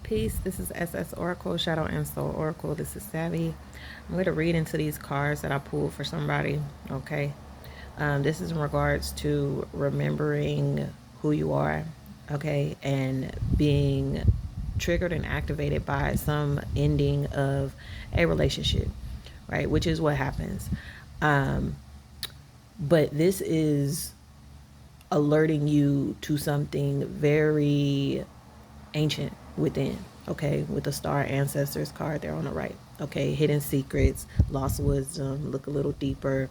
Peace. This is S.S.Oracle, Shadow and Soul Oracle. This is Savvy. I'm going to read into these cards that I pulled for somebody. Okay. This is in regards to remembering who you are. Okay. And being triggered and activated by some ending of a relationship. Right. Which is what happens. Um, but this is alerting you to something very ancient within. Okay, with the star ancestors card there on the right. Okay, hidden secrets, lost wisdom, look a little deeper.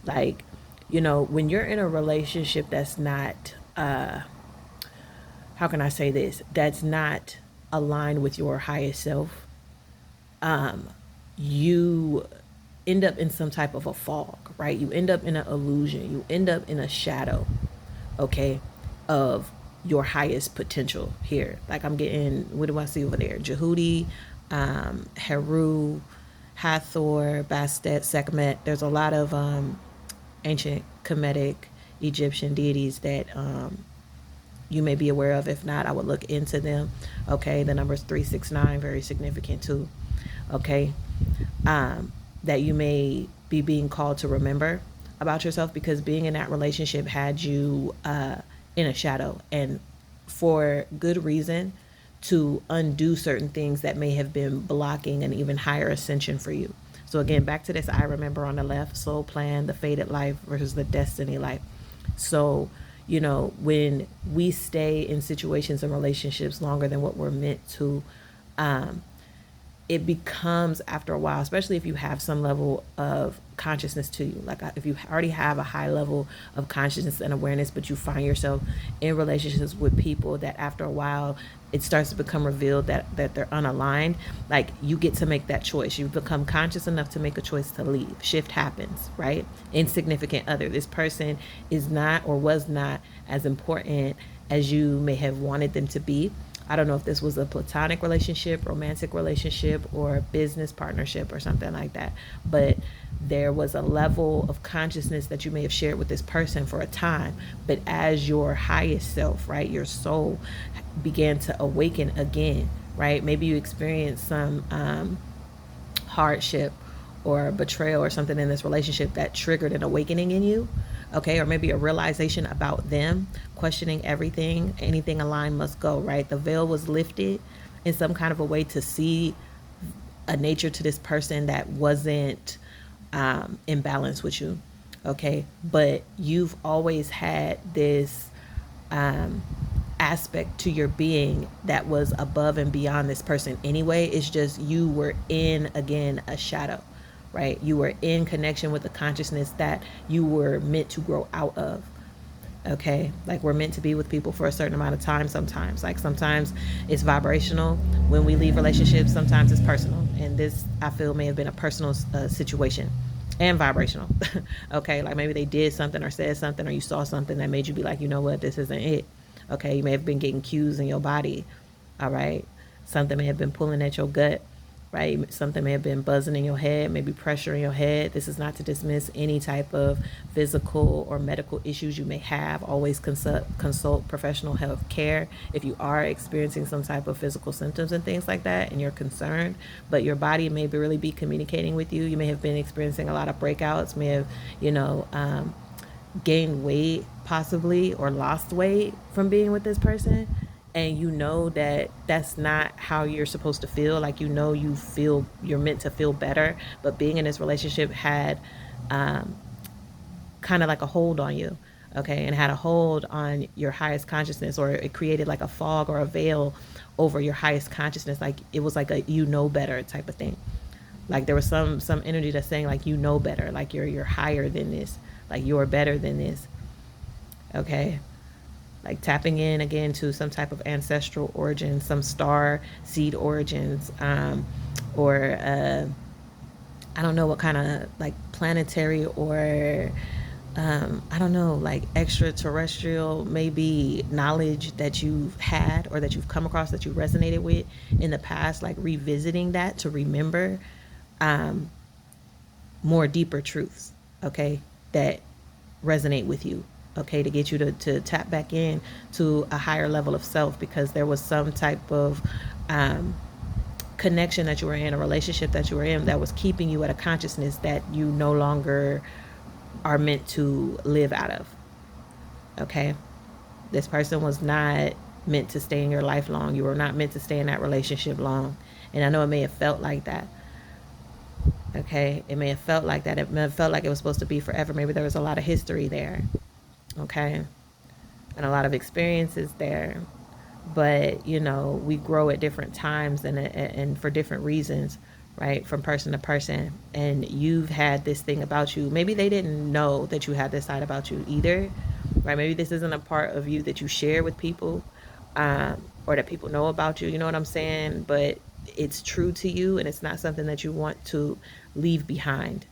Like, when you're in a relationship that's not how can I say this? That's not aligned with your highest self, you end up in some type of a fog, right? You end up in an illusion. You end up in a shadow, okay, of your highest potential here. Like I'm getting, what do I see over there? Jehudi, Heru, Hathor, Bastet, Sekhmet. There's a lot of ancient Kemetic Egyptian deities that you may be aware of. If not, I would look into them. Okay, the number is 369, very significant too. Okay, that you may be being called to remember about yourself, because being in that relationship had you in a shadow, and for good reason, to undo certain things that may have been blocking an even higher ascension for you. So again, back to this I remember on the left, soul plan, the fated life versus the destiny life. So, when we stay in situations and relationships longer than what we're meant to, um, it becomes, after a while, especially if you have some level of consciousness to you, like if you already have a high level of consciousness and awareness, but you find yourself in relationships with people that after a while it starts to become revealed that they're unaligned. Like, you get to make that choice. You become conscious enough to make a choice to leave. Shift happens, right? Insignificant other, this person is not or was not as important as you may have wanted them to be. I don't know if this was a platonic relationship, romantic relationship, or a business partnership or something like that. But there was a level of consciousness that you may have shared with this person for a time. But as your highest self, right, your soul began to awaken again, right? Maybe you experienced some hardship or betrayal or something in this relationship that triggered an awakening in you, okay, or maybe a realization about them, questioning everything. Anything aligned must go, right? The veil was lifted in some kind of a way to see a nature to this person that wasn't in balance with you, okay? But you've always had this um, aspect to your being that was above and beyond this person anyway. It's just you were in, again, a shadow, right? You were in connection with the consciousness that you were meant to grow out of. Okay, like we're meant to be with people for a certain amount of time. Sometimes, like sometimes it's vibrational when we leave relationships, sometimes it's personal, and this, I feel, may have been a personal situation and vibrational. Okay, like maybe they did something or said something, or you saw something that made you be like, you know what, this isn't it. Okay, you may have been getting cues in your body. All right, something may have been pulling at your gut, right? Something may have been buzzing in your head, maybe pressure in your head. This is not to dismiss any type of physical or medical issues you may have. Always consult professional health care if you are experiencing some type of physical symptoms and things like that and you're concerned, but your body may really be communicating with you. You may have been experiencing a lot of breakouts, may have, gained weight possibly, or lost weight from being with this person, and you know that that's not how you're supposed to feel. Like, you feel you're meant to feel better, but being in this relationship had kind of like a hold on you, okay, and had a hold on your highest consciousness, or it created like a fog or a veil over your highest consciousness. Like, it was like a better type of thing. Like, there was some energy that's saying, like, better, like you're higher than this, like you're better than this. Okay, like tapping in again to some type of ancestral origin, some star seed origins, or I don't know what kind of like planetary or I don't know, like extraterrestrial maybe knowledge that you've had or that you've come across that you resonated with in the past, like revisiting that to remember more deeper truths, okay, that resonate with you, okay, to get you to tap back in to a higher level of self, because there was some type of connection that you were in, a relationship that you were in, that was keeping you at a consciousness that you no longer are meant to live out of. Okay? This person was not meant to stay in your life long. You were not meant to stay in that relationship long. And I know it may have felt like that. Okay? It may have felt like that. It may have felt like it was supposed to be forever. Maybe there was a lot of history there. Okay? And a lot of experiences there. But we grow at different times and for different reasons, right, from person to person. And you've had this thing about you. Maybe they didn't know that you had this side about you either, right? Maybe this isn't a part of you that you share with people, or that people know about you, you know what I'm saying? But it's true to you, and it's not something that you want to leave behind.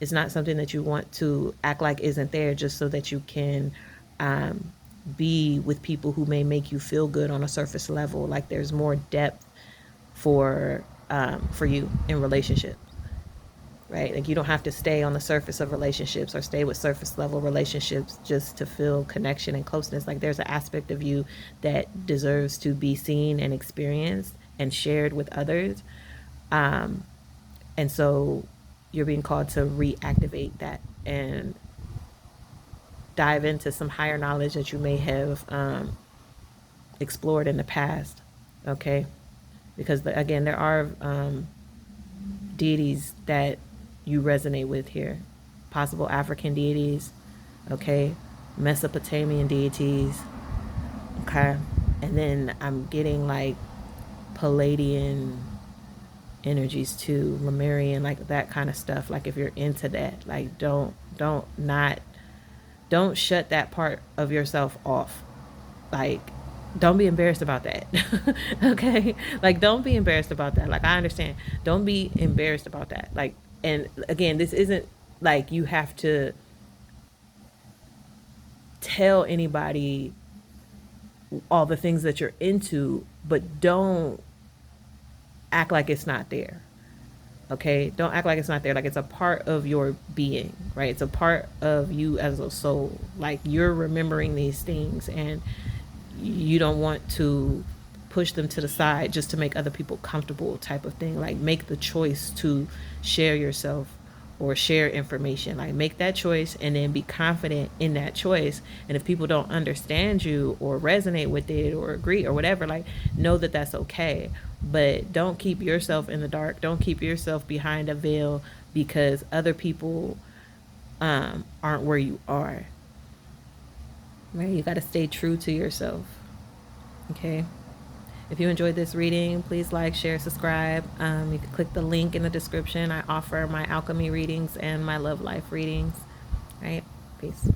It's not something that you want to act like isn't there just so that you can be with people who may make you feel good on a surface level. Like there's more depth for you in relationships, right? Like you don't have to stay on the surface of relationships or stay with surface level relationships just to feel connection and closeness. Like there's an aspect of you that deserves to be seen and experienced and shared with others. And so you're being called to reactivate that and dive into some higher knowledge that you may have explored in the past. Okay? Because again, there are deities that you resonate with here. Possible African deities, okay? Mesopotamian deities, okay? And then I'm getting like Palladian energies too, Lemurian, like that kind of stuff. Like if you're into that, like don't shut that part of yourself off. Like don't be embarrassed about that. Okay? Like don't be embarrassed about that. Like I understand. Don't be embarrassed about that. Like, and again, this isn't like you have to tell anybody all the things that you're into, but don't act like it's not there. Okay? Don't act like it's not there. Like it's a part of your being, right? It's a part of you as a soul. Like you're remembering these things, and you don't want to push them to the side just to make other people comfortable, type of thing. Like make the choice to share yourself or share information. Like make that choice and then be confident in that choice. And if people don't understand you or resonate with it or agree or whatever, like know that that's okay. But don't keep yourself in the dark. Don't keep yourself behind a veil because other people aren't where you are. Right? You got to stay true to yourself. Okay? If you enjoyed this reading, please like, share, subscribe. You can click the link in the description. I offer my alchemy readings and my love life readings. All right? Peace.